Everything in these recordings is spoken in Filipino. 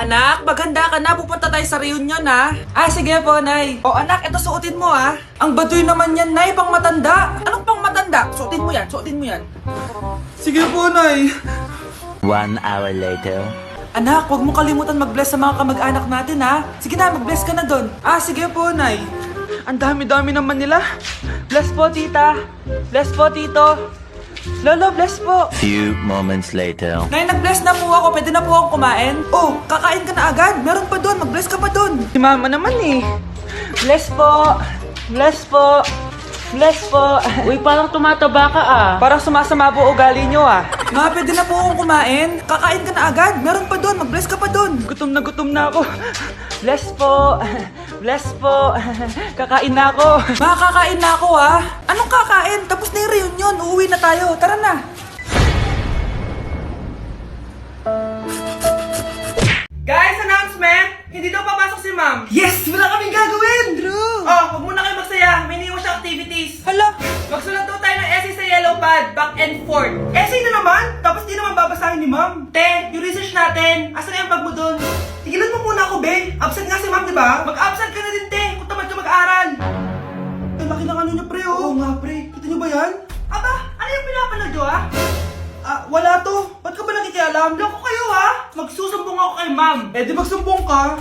Anak, maghanda ka na. Pupunta tayo sa reunion, ha? Sige po, Nay. O, anak, ito suotin mo, ha? Ang baduy naman yan, Nay. Pang matanda. Anong pang matanda? Suotin mo yan, suotin mo yan. Sige po, Nay. 1 hour later. Anak, huwag mo kalimutan mag-bless sa mga kamag-anak natin, ha? Sige na, mag-bless ka na doon. Sige po, Nay. Ang dami-dami naman nila. Bless po, tita. Bless po, tito. Lolo, bless po. Few moments later. Nay, nag-bless na po ako. Pwede na po akong kumain? Oh, kakain ka na agad. Meron pa doon. Mag-bless ka pa doon. Si mama naman eh. Bless po. Bless po. Bless po. Uy, parang tumataba ka Parang sumasama po ugali nyo Ma, pwede na po akong kumain. Kakain ka na agad. Meron pa doon. Mag-bless ka pa doon. Gutom na ako. Bless po. Bless po. Kakain na ako. Ma, kakain na ako Anong kakain? Tapos na yung reunion. Uuwi na tayo. Tara na. Guys, announcement! Hindi daw papasok si ma'am. Yes! Wala kaming gagawin! True! Huwag muna kayo magsaya. May iniwan siyang activities. Hala! Magsulat daw tayo ng essay sa yellow pad, back and forth. Essay na naman? Tapos di naman babasahin ni ma'am. Te, yung research natin. Asan na yung bag mo dun? Tigilan mo muna ako, be. Absent nga si ma'am, di ba? Mag-absent ka na din, te. Kung tamad ka mag-aaral. Ang laki ng ano niya, pre, Oo nga, pre. Kita niyo ba yan? Aba, ano yung pinapanood nyo, wala to. Ba't ka ba nakikialam? Loko kayo, Magsusumbong ako kay ma'am. Di magsumbong ka.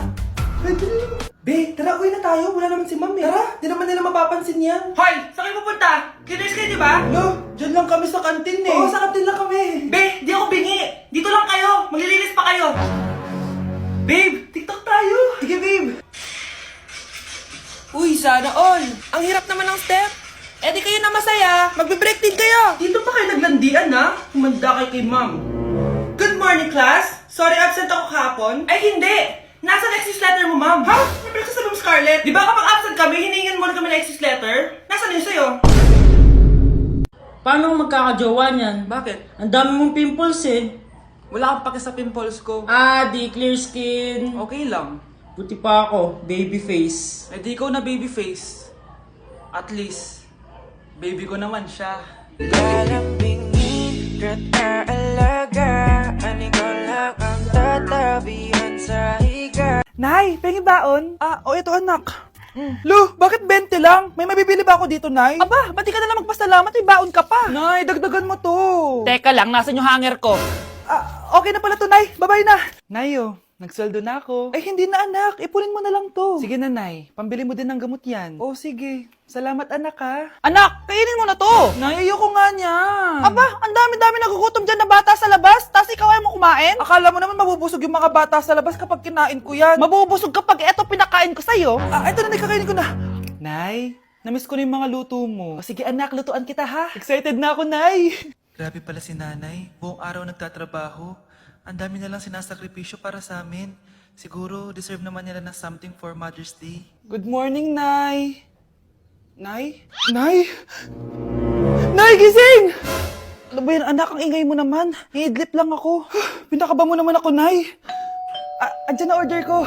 Pwede na. Be, tara, uwi na tayo. Wala naman si ma'am, Tara, di naman nila mapapansin yan. Hoy, saan kayo pupunta? Kinis kayo, di ba? No, dyan lang kami sa kantin Oo, sa kantin lang kami. Be, di ako bingi. Dito lang kayo. Maglilinis pa kayo. Babe, TikTok tayo. Sige, babe. Uy, sana all. Ang hirap naman ng step. Di kayo na masaya. Magbe-break din kayo. Dito pa kayo naglandian, Humanda kayo kay ma'am. Good morning, class. Sorry, absent ako kahapon. Ay, hindi. Nasa excuse letter mo, ma'am. May breakfast sa room, Scarlett. Di ba kapag absent kami, hiningan mo na kami ng excuse letter? Nasaan yun sa'yo? Paano magkakajowa niyan? Bakit? Ang dami mong pimples Wala kang pake sa pimples ko. Di clear skin. Okay lang. Buti pa ako, baby face. Di ikaw na baby face. At least, baby ko naman siya. Lalambingin at aalagaan, ikaw lang ang tatabihan sa higa. Nay, pengi baon? Ito anak. Lo, bakit 20 lang? May mabibili ba ako dito, Nay? Aba, ba't di ka na lang magpasalamat? May baon ka pa. Nay, dagdagan mo to. Teka lang, nasan yung hanger ko? Okay na pala to, Nay. Bye-bye na. Nayo, nagsweldo na ako. Ay, hindi na, anak. Ipunin mo na lang to. Sige na, Nay. Pambili mo din ng gamot yan. Sige. Salamat, anak, Anak, kainin mo na to. Nay, ayoko nga niyan. Aba, ang dami-dami nagugutom dyan na bata sa labas. Tapos ikaw ay mo kumain? Akala mo naman mabubusog yung mga bata sa labas kapag kinain ko yan. Mabubusog kapag eto pinakain ko sa'yo? Ito na, kakainin ko na. Nay, namiss ko na yung mga luto mo. Sige, anak, lutuan kita, ha? Excited na ako, Nay. Grabe pala si nanay. Buong araw nagtatrabaho. Ang dami na lang sinasakripisyo para sa amin. Siguro, deserve naman nila ng something for Mother's Day. Good morning, Nay. Nay? Nay? Nay, gising! Ano ba yan, anak? Ang ingay mo naman. Iidlip lang ako. Pinakaba mo naman ako, Nay. Andyan na order ko.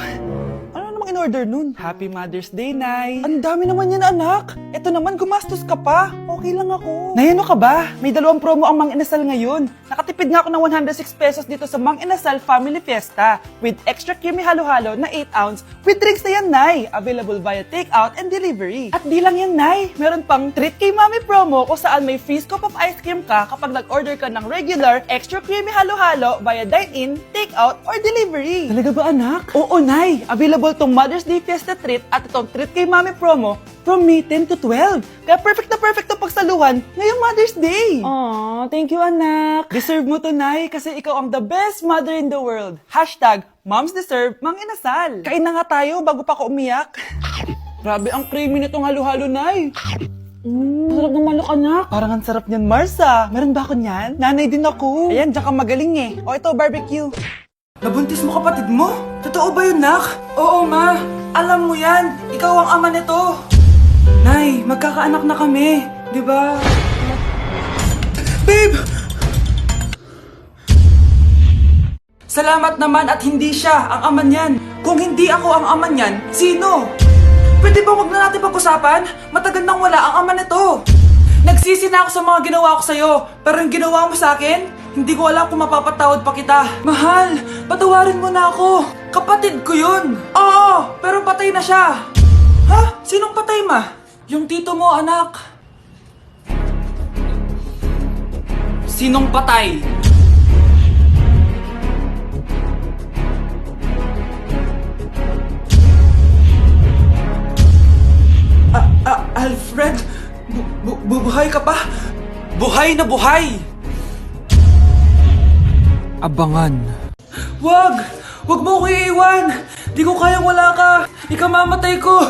Ano namang in-order nun? Happy Mother's Day, Nay. Ang dami naman yan, anak. Ito naman, gumastos ka pa. Okay lang ako. Nay, ano ka ba? May 2 promo ang Mang Inasal ngayon. Nakatipid nga ako ng 106 pesos dito sa Mang Inasal Family Fiesta with extra creamy halo-halo na 8 ounce with drinks na yan, Nay. Available via takeout and delivery. At di lang yan, Nay. Meron pang Treat Kay Mami promo kung saan may free scoop of ice cream ka kapag nag-order ka ng regular extra creamy halo-halo via dine-in, takeout, or delivery. Talaga ba, anak? Oo, Nay. Available tong Mother's Day Fiesta Treat at itong Treat Kay Mami promo from May 10 to 12. Kaya perfect na pagsaluhan ngayong Mother's Day. Aww, thank you, anak. Deserve mo to, Nay, kasi ikaw ang the best mother in the world. #Moms deserve Mang Inasal. Kain na nga tayo bago pa ako umiyak. Grabe, ang creamy nitong halo-halo, Nay. Sarap ng manok, anak. Parang ang sarap niyan, Marsa. Meron ba ako niyan? Nanay din ako. Ayan, diyan ka magaling ito, barbecue. Nabuntis mo kapatid mo? Totoo ba yun, nak? Oo, ma. Alam mo yan. Ikaw ang ama nito. Nay, magkakaanak na kami. Di ba? Babe! Salamat naman at hindi siya ang ama niyan. Kung hindi ako ang ama niyan, sino? Pwede ba wag na natin pag-usapan? Matagal nang wala ang ama nito. Nagsisi na ako sa mga ginawa ko sa'yo, pero yung ginawa mo sa akin, Hindi ko alam kung mapapatawad pa kita. Mahal, patawarin mo na ako. Kapatid ko yun. Oo, pero patay na siya. Ha? Sinong patay, ma? Yung tito mo, anak. Sinong patay? Alfred? Buhay ka pa? Buhay na buhay! Abangan. Wag! Wag mo ko iiwan! Di ko kayang wala ka! Ikamamatay ko!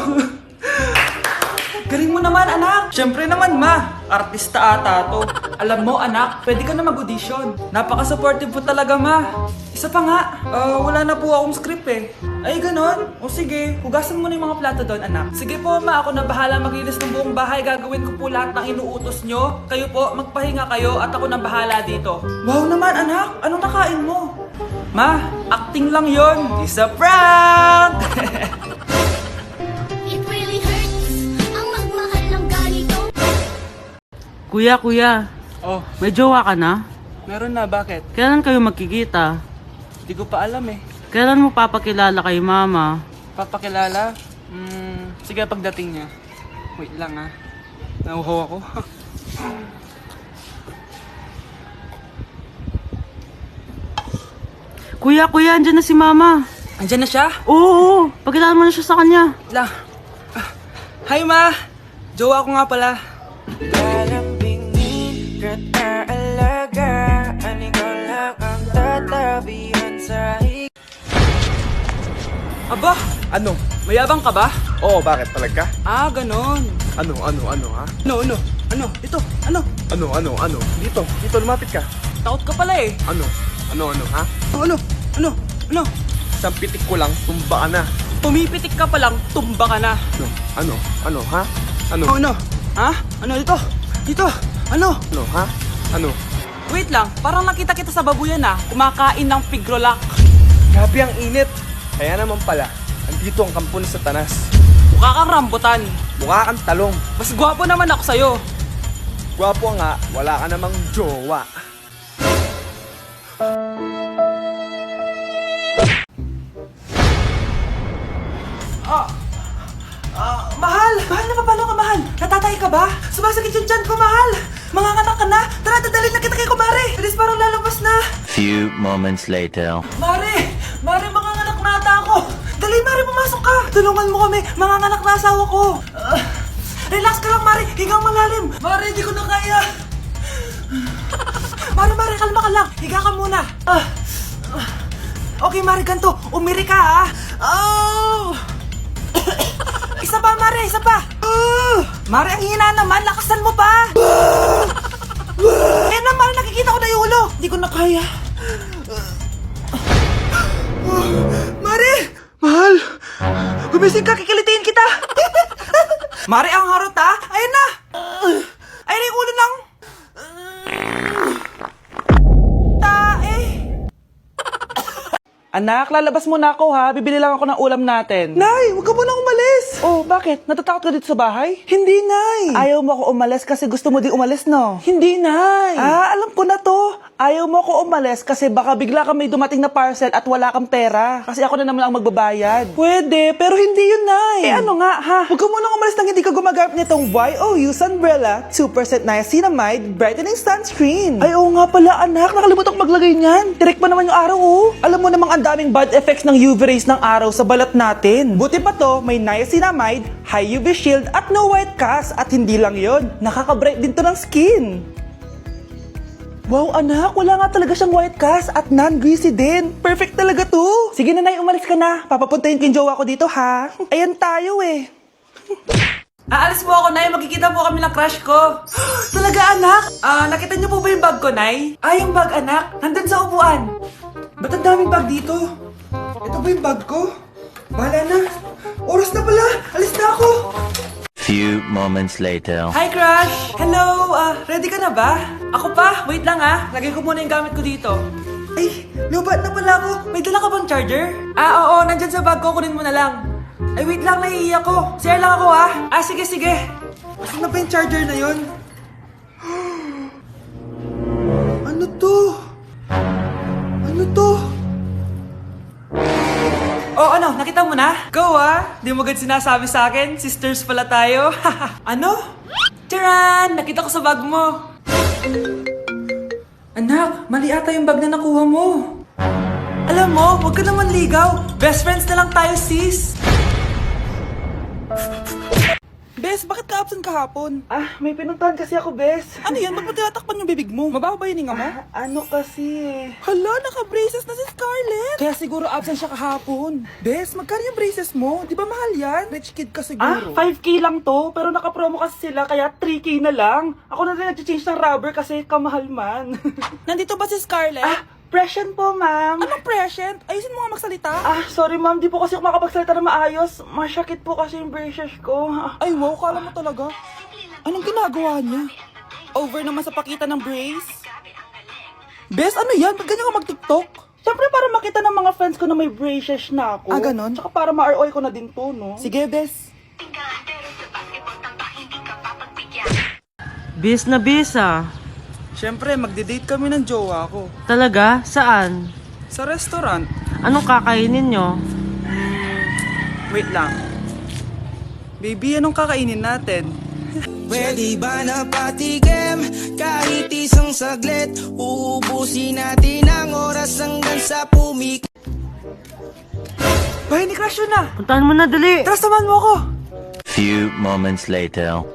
Galing mo naman, anak! Siyempre naman, ma! Artista ata to. Alam mo, anak, pwede ka na mag-audition. Napaka-supportive po talaga, ma. Isa pa nga, wala na po akong script eh. Ay, ganon? O sige, hugasan mo na yung mga plato doon, anak. Sige po, ma, ako na bahala maglinis ng buong bahay. Gagawin ko po lahat ng inuutos nyo. Kayo po, magpahinga kayo at ako na bahala dito. Wow naman, anak! Anong nakain mo? Ma, acting lang yon. It's a prank! It really hurts ang magmahal ng ganito. Kuya, Oh, may jowa ka na? meron na, bakit? Kailan kayo magkikita? Hindi ko pa alam eh. Kailan mo papakilala kay mama? Papakilala? Sige pagdating niya. Wait lang ah. Nauhaw ako. Kuya, andyan na si mama. Andyan na siya? Oo, pakilala mo na siya sa kanya. Wait lang. Hi ma! Jowa ko nga pala. Lalambingin kita alaga. Ang ikaw lang ang tatabihan sa hig. Aba! Ano? Mayabang ka ba? Oo, bakit? Talaga? Ah, ganon. Ano, ha? Ano? Ito, ano? Ano? Dito, lumapit ka. Takot ka pala eh. Ano, ha? Ano? Isang pitik ko lang, tumba ka na. Pumipitik ka pa lang, tumba ka na. Ano, ha? Ano, Ha? Ano ito? Dito? Ano? ha? Ano? Wait lang, parang nakita kita sa babuyan ah. Kumakain ng pigrolak. Grabe ang init. Kaya naman pala, andito ang kampo ni Satanas. Mukha kang rambutan. Mukha kang talong. Mas gwapo naman ako sa'yo. Gwapo nga, wala ka namang jowa. Mahal! Mahal na paano ka, mahal? Natatay ka ba? Sumasakit yung tiyan ko, mahal! Manganganak ka na? Tara, dadalhin na kita kay kumare! Alis parang lalabas na! Few moments later. Mare! Mare, manganganak na ata ako! Dali, Mare, pumasok ka! Tulungan mo kami! Manganganak na asawa ko! Relax ka lang, Mare! Higang malalim! Mare, hindi ko na kaya! Mare, kalma ka lang! Higa ka muna! Okay, Mare, ganito! Umiri ka, ha? Oh! Isa pa, Mare! Isa pa! Mare, ang hina naman! Lakasan mo pa! Ayan na, Mare! Nakikita ko na yung ulo! Hindi ko na kaya! Mare! Mahal! Gumising ka! Kikilitiin kita! Mare, ang harot ha! Ayun na! Ayun na yung ulo ng... tae! Anak, lalabas muna ako ha. Bibili lang ako ng ulam natin. Nay, huwag ka munang umalis. Oh, bakit? Natatakot ka dito sa bahay? Hindi, Nay. Ayaw mo ako umalis kasi gusto mo di umalis, no? Hindi, Nay. Ah, alam ko na to. Ayaw mo ako umalis kasi baka bigla ka may dumating na parcel at wala kang pera. Kasi ako na naman ang magbabayad. Pwede, pero hindi yun, Nay. Eh ano nga, ha? Huwag ka munang umalis nang hindi ka gumagamit nitong YOU Sunbrella 2% Niacinamide Brightening Sunscreen. Ay, oo nga pala, anak. Nakalimutan ko maglagay niyan. Direct pa naman yung araw, oh. Alam mo namang ang daming bad effects ng UV rays ng araw sa balat natin. Buti pa to, may niacinamide, high UV shield at no white cast. At hindi lang yon, nakaka-bright din to ng skin. Wow, anak, wala nga talaga siyang white cast at non-greasy din. Perfect talaga to. Sige na, Nay, umalis ka na. Papapuntahin ko yung jowa ko dito, ha? Ayan tayo eh. Aalis po ako, Nay. Magkikita po kami ng crush ko. Talaga, anak? Nakita niyo po ba yung bag ko, Nay? Yung bag, anak. Nandun sa upuan. Ba't ang daming bag dito? Ito ba yung bag ko? Bahala na. Oras na pala. Alis na ako. Few moments later. Hi, crush! Hello! Ready ka na ba? Ako pa? Wait lang lagay ko muna yung gamit ko dito. Ay, lubat na pala ako. May dala ka bang charger? Oo, nandyan sa bag ko. Kunin mo na lang. Ay, wait lang, naiiyak ko. Share lang ako, sige. Asan na ba yung charger na yun? Ano to? Ano to? Oh, ano? Nakita mo na? Go ah! Di mo agad sinasabi sa akin, sisters pala tayo. Ano? Charan! Nakita ko sa bag mo. Anak, mali ata yung bag na nakuha mo. Alam mo, huwag ka naman ligaw. Best friends na lang tayo, sis. Bes, bakit ka absent kahapon? Ah, may pinuntahan kasi ako, Bes. Ano yan? Ba't mo tinatakpan yung bibig mo? Mababa ba yung hinga mo? Ano kasi? Hala, naka-braces na si Scarlett. Kaya siguro absent siya kahapon. Bes, magkano yung braces mo? Di ba mahal yan? Rich kid ka siguro. 5K lang to, pero naka-promo kasi sila, kaya 3K na lang. Ako na rin nag-change ng rubber kasi kamahal man. Nandito ba si Scarlett? Ah, present po, ma'am. Anong present? Ayusin mo nga magsalita. Ah, sorry ma'am, di po kasi ako makapagsalita na maayos. Masyakit po kasi yung braces ko. Ay, wow, kala mo talaga. Anong ginagawa niya? Over naman sa pakita ng brace? Bes, ano yan? Ba't ganyan ka mag-tiktok? Siyempre para makita ng mga friends ko na may braces na ako. Ah, ganon? Tsaka para ma-ROI ko na din to, no? Sige, Bes. Bis na bis ah. Siyempre, magde-date kami ng jowa ko. Talaga? Saan? Sa restaurant. Anong kakainin nyo? Wait lang. Baby, anong kakainin natin? Pwede ba na patigim kahit isang saglit? Uubusin natin ang oras hanggang sa pumik. Bahay ni Crush yun na! Puntahan mo na, dali! Tara, samahan mo ako! Few moments later.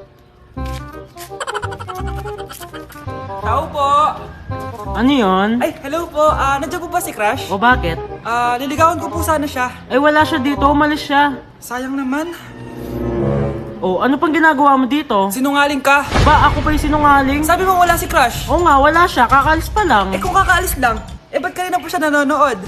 Tao po! Ano yon? Ay, hello po. Nandiyan po ba si Crush? O bakit? Liligawan ko po sana siya. Ay wala siya dito, umalis siya. Sayang naman. O ano pang ginagawa mo dito? Sinungaling ka. Ba, ako pa yung sinungaling? Sabi mo wala si Crush. Oo nga, wala siya, kakaalis pa lang. Eh kung kakaalis lang, ba't kanina po siya nanonood?